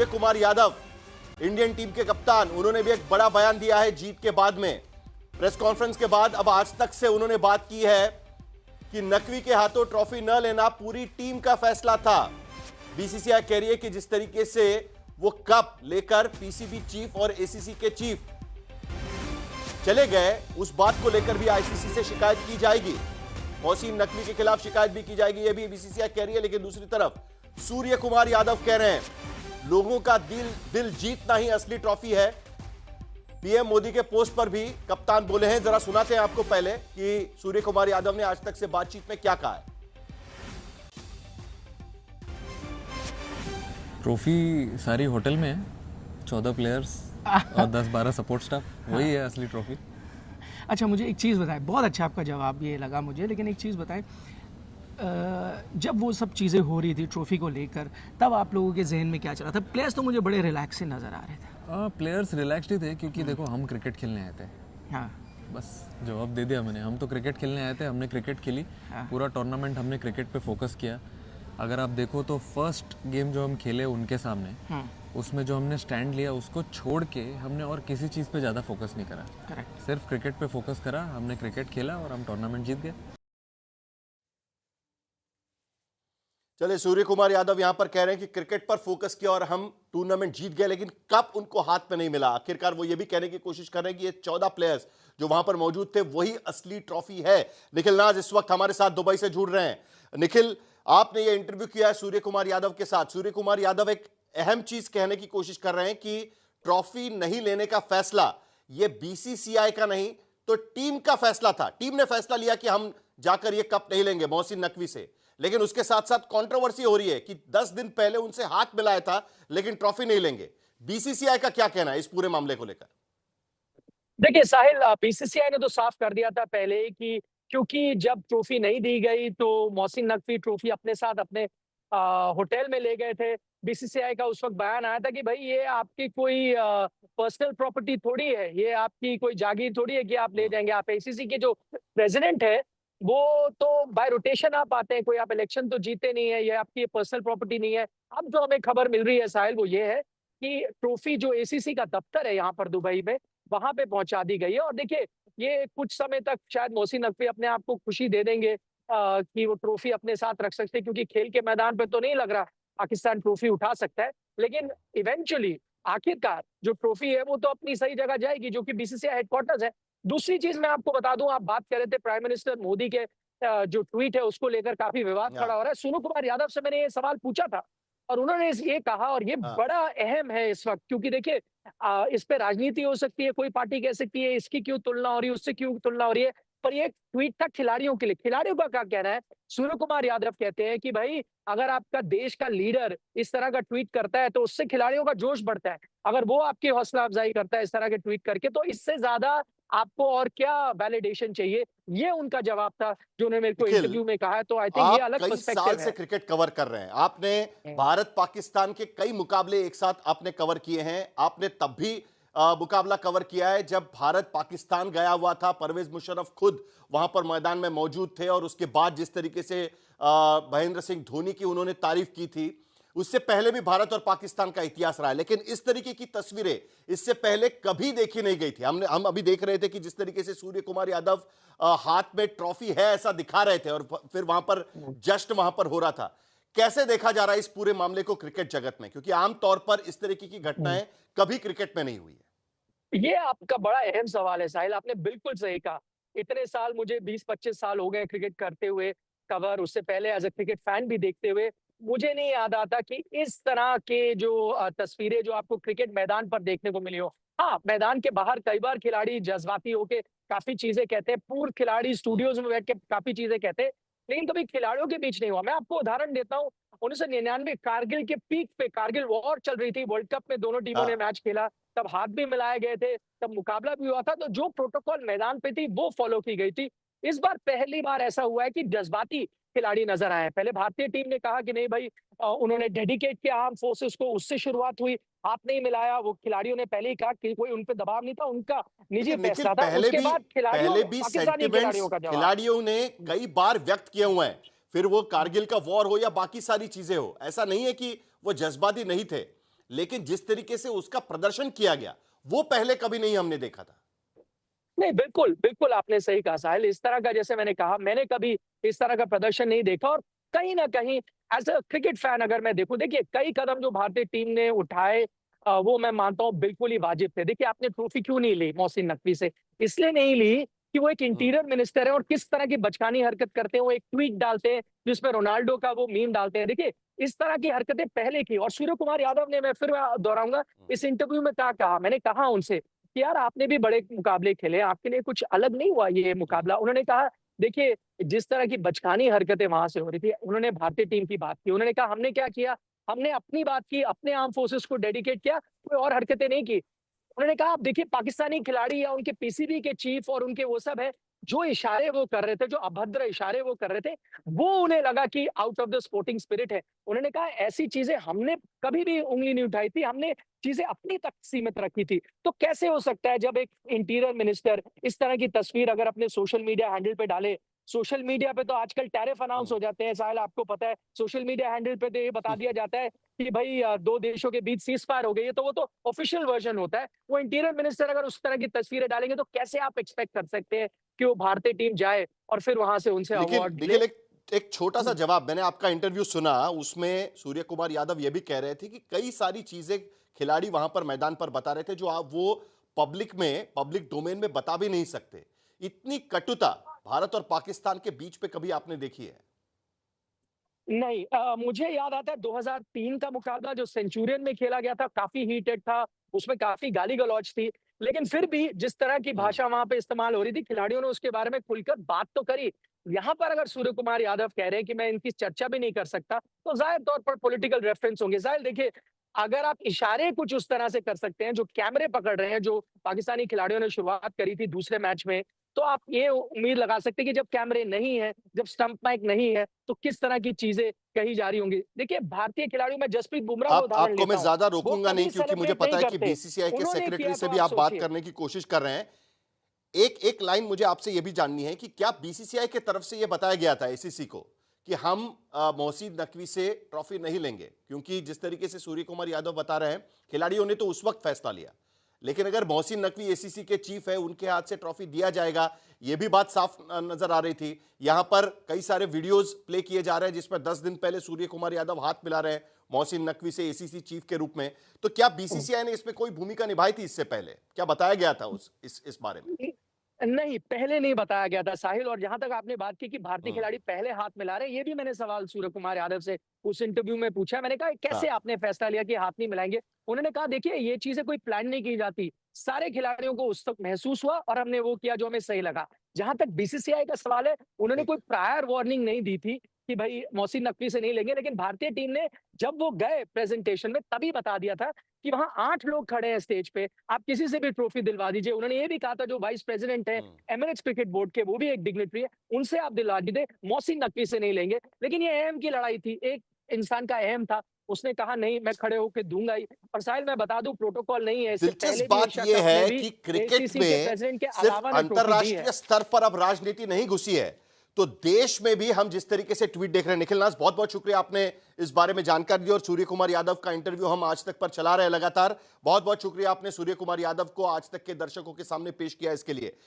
Surya Kumar Yadav Indian team के कप्तान, उन्होंने भी एक बड़ा बयान दिया है जीत के बाद में। प्रेस कॉन्फ्रेंस के बाद अब आज तक से उन्होंने बात की है कि नकवी के हाथों ट्रॉफी न लेना पूरी टीम का फैसला था। बीसीसीआई कह रही है कि जिस तरीके से वो कप लेकर पीसीबी चीफ और एसीसी के चीफ चले गए, उस बात को लेकर भी आईसीसी से शिकायत की जाएगी। मोहसिन नकवी के खिलाफ शिकायत भी की जाएगी, यह भी बीसीसीआई कह रही है। लेकिन दूसरी तरफ सूर्य कुमार यादव कह रहे हैं लोगों का दिल जीतना ही असली ट्रॉफी है। पीएम मोदी के पोस्ट पर भी कप्तान बोले हैं। जरा सुनाते हैं आपको पहले कि सूर्य कुमार यादव ने आज तक से बातचीत में क्या कहा है। ट्रॉफी सारी होटल में है, 14 प्लेयर्स और 10-12 सपोर्ट स्टाफ, वही है असली ट्रॉफी। अच्छा, मुझे एक चीज़ बताएं, बहुत अच्छा आपका जवाब ये लगा मुझे, लेकिन एक चीज़ बताएं, जब वो सब चीज़ें हो रही थी ट्रॉफी को लेकर, तब आप लोगों के जहन में क्या चल रहा था? प्लेयर्स तो मुझे बड़े रिलैक्स से नज़र आ रहे थे। प्लेयर्स रिलैक्स्ड ही थे क्योंकि देखो हम क्रिकेट खेलने आए थे। हाँ, बस जवाब दे दिया मैंने। हम तो क्रिकेट खेलने आए थे, हमने क्रिकेट खेली। हाँ। पूरा टूर्नामेंट हमने क्रिकेट पे फोकस किया। अगर आप देखो तो फर्स्ट गेम जो हम खेले उनके सामने, उसमें जो हमने स्टैंड लिया उसको छोड़ के हमने और किसी चीज़ पे ज़्यादा फोकस नहीं करा। करेक्ट। सिर्फ क्रिकेट पे फोकस करा, हमने क्रिकेट खेला और हम टूर्नामेंट जीत गए। चलिए, सूर्य कुमार यादव यहां पर कह रहे हैं कि क्रिकेट पर फोकस किया और हम टूर्नामेंट जीत गए, लेकिन कप उनको हाथ में नहीं मिला। आखिरकार वो ये भी कहने की कोशिश कर रहे हैं कि ये 14 प्लेयर्स जो वहां पर मौजूद थे वही असली ट्रॉफी है। निखिल नाज इस वक्त हमारे साथ दुबई से जुड़ रहे हैं। निखिल, आपने ये इंटरव्यू किया है सूर्य कुमार यादव के साथ। सूर्य कुमार यादव एक अहम चीज कहने की कोशिश कर रहे हैं कि ट्रॉफी नहीं लेने का फैसला ये बीसीसीआई का नहीं तो टीम का फैसला था। टीम ने फैसला लिया कि हम जाकर ये कप नहीं लेंगे मोहसिन नकवी से, लेकिन उसके साथ साथ कंट्रोवर्सी हो रही है कि 10 दिन पहले उनसे हाथ मिलाया था लेकिन ट्रॉफी नहीं लेंगे। बीसीसीआई का क्या कहना है इस पूरे मामले को लेकर? देखिए साहिल, बीसीसीआई ने तो साफ कर दिया था पहले कि क्योंकि जब ट्रॉफी नहीं दी गई तो मोहसिन नकवी ट्रॉफी अपने साथ अपने होटल में ले गए थे। बीसीसीआई का उस वक्त बयान आया था कि भाई ये आपकी कोई पर्सनल प्रॉपर्टी थोड़ी है, ये आपकी कोई जागीर थोड़ी है कि आप ले जाएंगे। आप एसीसी के जो प्रेसिडेंट है वो तो बाय रोटेशन आप आते हैं, कोई आप इलेक्शन तो जीते नहीं है, ये आपकी पर्सनल प्रॉपर्टी नहीं है। अब जो हमें खबर मिल रही है साहिल वो ये है कि ट्रॉफी जो एसीसी का दफ्तर है यहाँ पर दुबई में, वहां पे पहुंचा दी गई है। और देखिए, ये कुछ समय तक शायद मोहसिन नकवी अपने आप को खुशी दे देंगे कि वो ट्रॉफी अपने साथ रख सकते हैं, क्योंकि खेल के मैदान पे तो नहीं लग रहा पाकिस्तान ट्रॉफी उठा सकता है। लेकिन इवेंचुअली आखिरकार जो ट्रॉफी है वो तो अपनी सही जगह जाएगी, जो कि बीसीसीआई हेडक्वार्टर्स है। दूसरी चीज मैं आपको बता दूं, आप बात कर रहे थे प्राइम मिनिस्टर मोदी के जो ट्वीट है उसको लेकर काफी विवाद खड़ा हो रहा है। सोनू कुमार यादव से मैंने ये सवाल पूछा था और उन्होंने ये कहा, और ये बड़ा अहम है इस वक्त, क्योंकि देखिए इस पे राजनीति हो सकती है, कोई पार्टी कह सकती है इसकी क्यों तुलना हो रही है, उससे क्यों तुलना हो रही है, पर ये ट्वीट था खिलाड़ियों के लिए। खिलाड़ियों का क्या कहना है? सूर्य कुमार यादव कहते हैं कि भाई अगर आपका देश का लीडर इस तरह का ट्वीट करता है तो उससे खिलाड़ियों का जोश बढ़ता है। अगर वो आपकी हौसला अफजाई करता है इस तरह के ट्वीट करके, तो इससे ज्यादा आपको और क्या वैलिडेशन चाहिए? ये उनका जवाब था जो उन्होंने मेरे को इंटरव्यू में कहा है। तो आई थिंक ये अलग पर्सपेक्टिव है। कई साल से क्रिकेट कवर कर रहे हैं, आपने भारत पाकिस्तान के कई मुकाबले एक साथ आपने कवर किए हैं। आपने तब भी मुकाबला कवर किया है जब भारत पाकिस्तान गया हुआ था। परवेज मुशर्रफ खुद वहां पर मैदान में मौजूद थे और उसके बाद जिस तरीके से महेंद्र सिंह धोनी की उन्होंने तारीफ की थी, उससे पहले भी भारत और पाकिस्तान का इतिहास रहा है। लेकिन इस तरीके की तस्वीरें इससे पहले कभी देखी नहीं गई थी। हम अभी देख रहे थे कि जिस तरीके से सूर्य कुमार यादव हाथ में ट्रॉफी है ऐसा दिखा रहे थे और फिर वहां पर जश्न वहां पर हो रहा था। कैसे देखा जा रहा है इस पूरे मामले को क्रिकेट जगत में, क्योंकि आमतौर पर इस तरीके की घटनाएं कभी क्रिकेट में नहीं हुई है? ये आपका बड़ा अहम सवाल है साहिल, आपने बिल्कुल सही कहा। इतने साल, मुझे 20-25 साल हो गए क्रिकेट करते हुए कवर, उससे पहले एज ए क्रिकेट फैन भी देखते हुए। मुझे नहीं याद आता कि इस तरह के जो तस्वीरें जो आपको क्रिकेट मैदान पर देखने को मिली हो। हाँ, मैदान के बाहर कई बार खिलाड़ी जज्बाती होके काफी चीजें कहते हैं, पूर्व खिलाड़ी स्टूडियोज में बैठ के काफी चीजें कहते हैं, लेकिन कभी खिलाड़ियों के बीच नहीं हुआ। मैं आपको उदाहरण देता हूँ, 1999 कारगिल के पीक पे, कारगिल वॉर चल रही थी, वर्ल्ड कप में दोनों टीमों ने मैच खेला, तब हाथ भी मिलाए गए थे, तब मुकाबला भी हुआ था, तो जो प्रोटोकॉल मैदान पे थी वो फॉलो की गई थी। इस बार पहली बार ऐसा हुआ है कि जज्बाती खिलाड़ी नजर आए। पहले भारतीय टीम ने कहा कि नहीं भाई, उन्होंने डेडिकेट किया आर्म फोर्सेस को, उससे शुरुआत हुई, हाथ नहीं मिलाया। वो खिलाड़ियों ने पहले ही कहा कि कोई उन पे दबाव नहीं था, उनका निजी फैसला था। उसके बाद खिलाड़ियों, पाकिस्तानी खिलाड़ियों का जवाब खिलाड़ियों ने कई बार व्यक्त किए हुए हैं, फिर वो कारगिल का वॉर हो या बाकी सारी चीजें हो। ऐसा नहीं है कि वो जज्बाती नहीं थे। लेकिन जिस तरीके से उसका प्रदर्शन किया गया वो पहले कभी नहीं हमने देखा था। नहीं, बिल्कुल, बिल्कुल आपने सही कहा साहिल। इस तरह का जैसे मैंने कहा, मैंने कभी इस तरह का प्रदर्शन नहीं देखा और कहीं न कहीं एज़ अ क्रिकेट फैन अगर मैं देखूँ, देखिए कई कदम जो भारतीय टीम ने उठाए वो मैं मानता हूँ बिल्कुल ही वाजिब थे। देखिए आपने ट्रॉफी क्यों नहीं ली मोहसिन नकवी से? इसलिए नहीं ली कि वो एक हम्म, इंटीरियर मिनिस्टर है और किस तरह की बचकानी हरकत करते हैं। वो एक ट्वीट डालते हैं जिसमें रोनाल्डो का वो मीम डालते हैं। देखिए इस तरह की हरकतें पहले की और सूर्य कुमार यादव ने मैं फिर दोहराऊँगा इस इंटरव्यू में क्या कहा? मैंने कहा उनसे कि यार आपने भी बड़े मुकाबले खेले, आपके लिए कुछ अलग नहीं हुआ ये मुकाबला? उन्होंने कहा देखिए, जिस तरह की बचकानी हरकतें वहाँ से हो रही थी, उन्होंने भारतीय टीम की बात की। उन्होंने कहा हमने क्या किया? हमने अपनी बात की, अपने आर्म फोर्सेस को डेडिकेट किया, कोई और हरकतें नहीं की। उन्होंने कहा आप देखिए पाकिस्तानी खिलाड़ी या उनके पीसीबी के चीफ और उनके वो सब है, जो इशारे वो कर रहे थे, जो अभद्र इशारे वो कर रहे थे, वो उन्हें लगा कि out of the sporting spirit है। उन्होंने कहा ऐसी चीज़ें हमने कभी भी उँगली नहीं उठाई थी, हमने चीज़ें अपनी तक सीमित रखी थी। तो कैसे हो सकता है जब एक इंटीरियर मिनिस्टर इस तरह की तस्वीर अगर अपने सोशल मीडिया हैंडल पे डाले, सोशल मीडिया पे तो आजकल टैरिफ अनाउंस हो जाते हैं, साहिल आपको पता है। सोशल मीडिया हैंडल पे तो ये बता दिया जाता है कि भई 2 देशों के बीच सीज़ फायर हो गई है, तो वो तो ऑफिशियल वर्ज़न होता है। वो इंटीरियर मिनिस्टर अगर उस तरह की तस्वीरें डालेंगे तो कैसे आप एक्सपेक्ट कर सकते हैं कि वो भारतीय टीम जाए और फिर वहां से उनसे लेकिन अवार्ड ले? लेकिन एक छोटा सा जवाब, मैंने आपका इंटरव्यू सुना, उसमें सूर्य कुमार यादव ये भी कह रहे थे कि कई सारी चीजें खिलाड़ी वहां पर मैदान पर बता रहे थे जो आप वो पब्लिक डोमेन में बता भी नहीं सकते। इतनी कटुता भारत और पाकिस्तान के बीच पे कभी आपने देखी है? नहीं मुझे याद आता है 2003 का मुकाबला जो सेंचुरियन में खेला गया था, काफ़ी हीटेड था, उसमें काफ़ी गाली-गलौच थी। लेकिन फिर भी जिस तरह की हम्म, भाषा वहाँ पे इस्तेमाल हो रही थी, खिलाड़ियों ने उसके बारे में खुलकर बात तो करी। यहाँ पर अगर सूर्य कुमार यादव कह रहे हैं कि मैं इनकी चर्चा भी नहीं कर सकता, तो ज़ाहिर तौर पर पॉलिटिकल रेफरेंस होंगे। ज़ाहिर देखिए, अगर आप इशारे कुछ उस तरह से कर सकते हैं, जो कैमरे पकड़ रहे हैं, जो पाकिस्तानी खिलाड़ियों ने शुरुआत करी थी दूसरे मैच में, तो आप ये उम्मीद लगा सकते हैं कि जब कैमरे नहीं है, जब स्टंप माइक नहीं है, तो किस तरह की चीज़ें कही जा रही होंगी। देखिए, भारतीय खिलाड़ियों में जसप्रीत बुमराह का आप उदाहरण आपको लेता मैं हूँ, ज्यादा वो रोकूंगा नहीं कभी क्योंकि मुझे सेलिब्रेट पता नहीं है कि करते। बीसीसीआई के उन्होंने सेक्रेटरी किया से तो भी आप आप बात सोचिए। करने की कोशिश कर रहे हैं। एक एक लाइन मुझे आपसे यह भी जाननी है कि क्या बीसीसीआई की तरफ से यह बताया गया था एसीसी को कि हम मोहसिन नकवी से ट्रॉफी नहीं लेंगे, क्योंकि जिस तरीके से सूर्य कुमार यादव बता रहे हैं खिलाड़ियों ने तो उस वक्त फैसला लिया, लेकिन अगर मोहसिन नकवी एसीसी के चीफ है उनके हाथ से ट्रॉफी दिया जाएगा, यह भी बात साफ नजर आ रही थी। यहां पर कई सारे वीडियोस प्ले किए जा रहे हैं जिसमें 10 दिन पहले सूर्य कुमार यादव हाथ मिला रहे हैं मोहसिन नकवी से एसीसी चीफ के रूप में। तो क्या बीसीसीआई ने इसमें कोई भूमिका निभाई थी? इससे पहले क्या बताया गया था इस बारे में? नहीं, पहले नहीं बताया गया था साहिल। और जहाँ तक आपने बात की कि भारतीय हम्म, खिलाड़ी पहले हाथ मिला रहे हैं, ये भी मैंने सवाल सूर्य कुमार यादव से उस इंटरव्यू में पूछा। मैंने कहा कैसे हाँ, आपने फैसला लिया कि हाथ नहीं मिलाएँगे? उन्होंने कहा देखिए ये चीज़ें कोई प्लान नहीं की जाती। सारे खिलाड़ियों को उस वक़्त महसूस हुआ और हमने वो किया जो हमें सही लगा। जहाँ तक बीसीसीआई का सवाल है, उन्होंने ठीक। कोई प्रायर वार्निंग नहीं दी थी कि भई मोहसिन नकवी से नहीं लेंगे, लेकिन भारतीय टीम ने जब वो गए प्रेज़ेंटेशन में तभी बता दिया था कि वहाँ 8 लोग खड़े हैं स्टेज पे, आप किसी से भी ट्रॉफी दिलवा दीजिए। उन्होंने ये भी कहा था जो वाइस प्रेज़िडेंट हैं हम्म, एमिरेट्स क्रिकेट बोर्ड के, वो भी एक डिग्निटरी है, उनसे आप दिलवा दीजिए, मोहसिन नकवी से नहीं लेंगे। लेकिन ये अहम की लड़ाई थी, एक इंसान का अहम था, उसने कहा नहीं मैं खड़े होके दूँगा ही। और साहिल मैं बता दूँ प्रोटोकॉल नहीं है, इससे दिलचस्प पहले भी बात एशिया यह कप में है भी कि क्रिकेट एसीसी के में प्रेज़िडेंट के सिर्फ अलावा ने ट्रॉफी दी है। अंतरराष्ट्रीय स्तर पर अब राजनीति नहीं घुसी है, तो देश में भी हम जिस तरीके से ट्वीट देख रहे हैं। निखिल नाथ, बहुत बहुत शुक्रिया, आपने इस बारे में जानकारी दी और सूर्य कुमार यादव का इंटरव्यू हम आज तक पर चला रहे हैं लगातार। बहुत बहुत शुक्रिया, आपने सूर्य कुमार यादव को आज तक के दर्शकों के सामने पेश किया इसके लिए।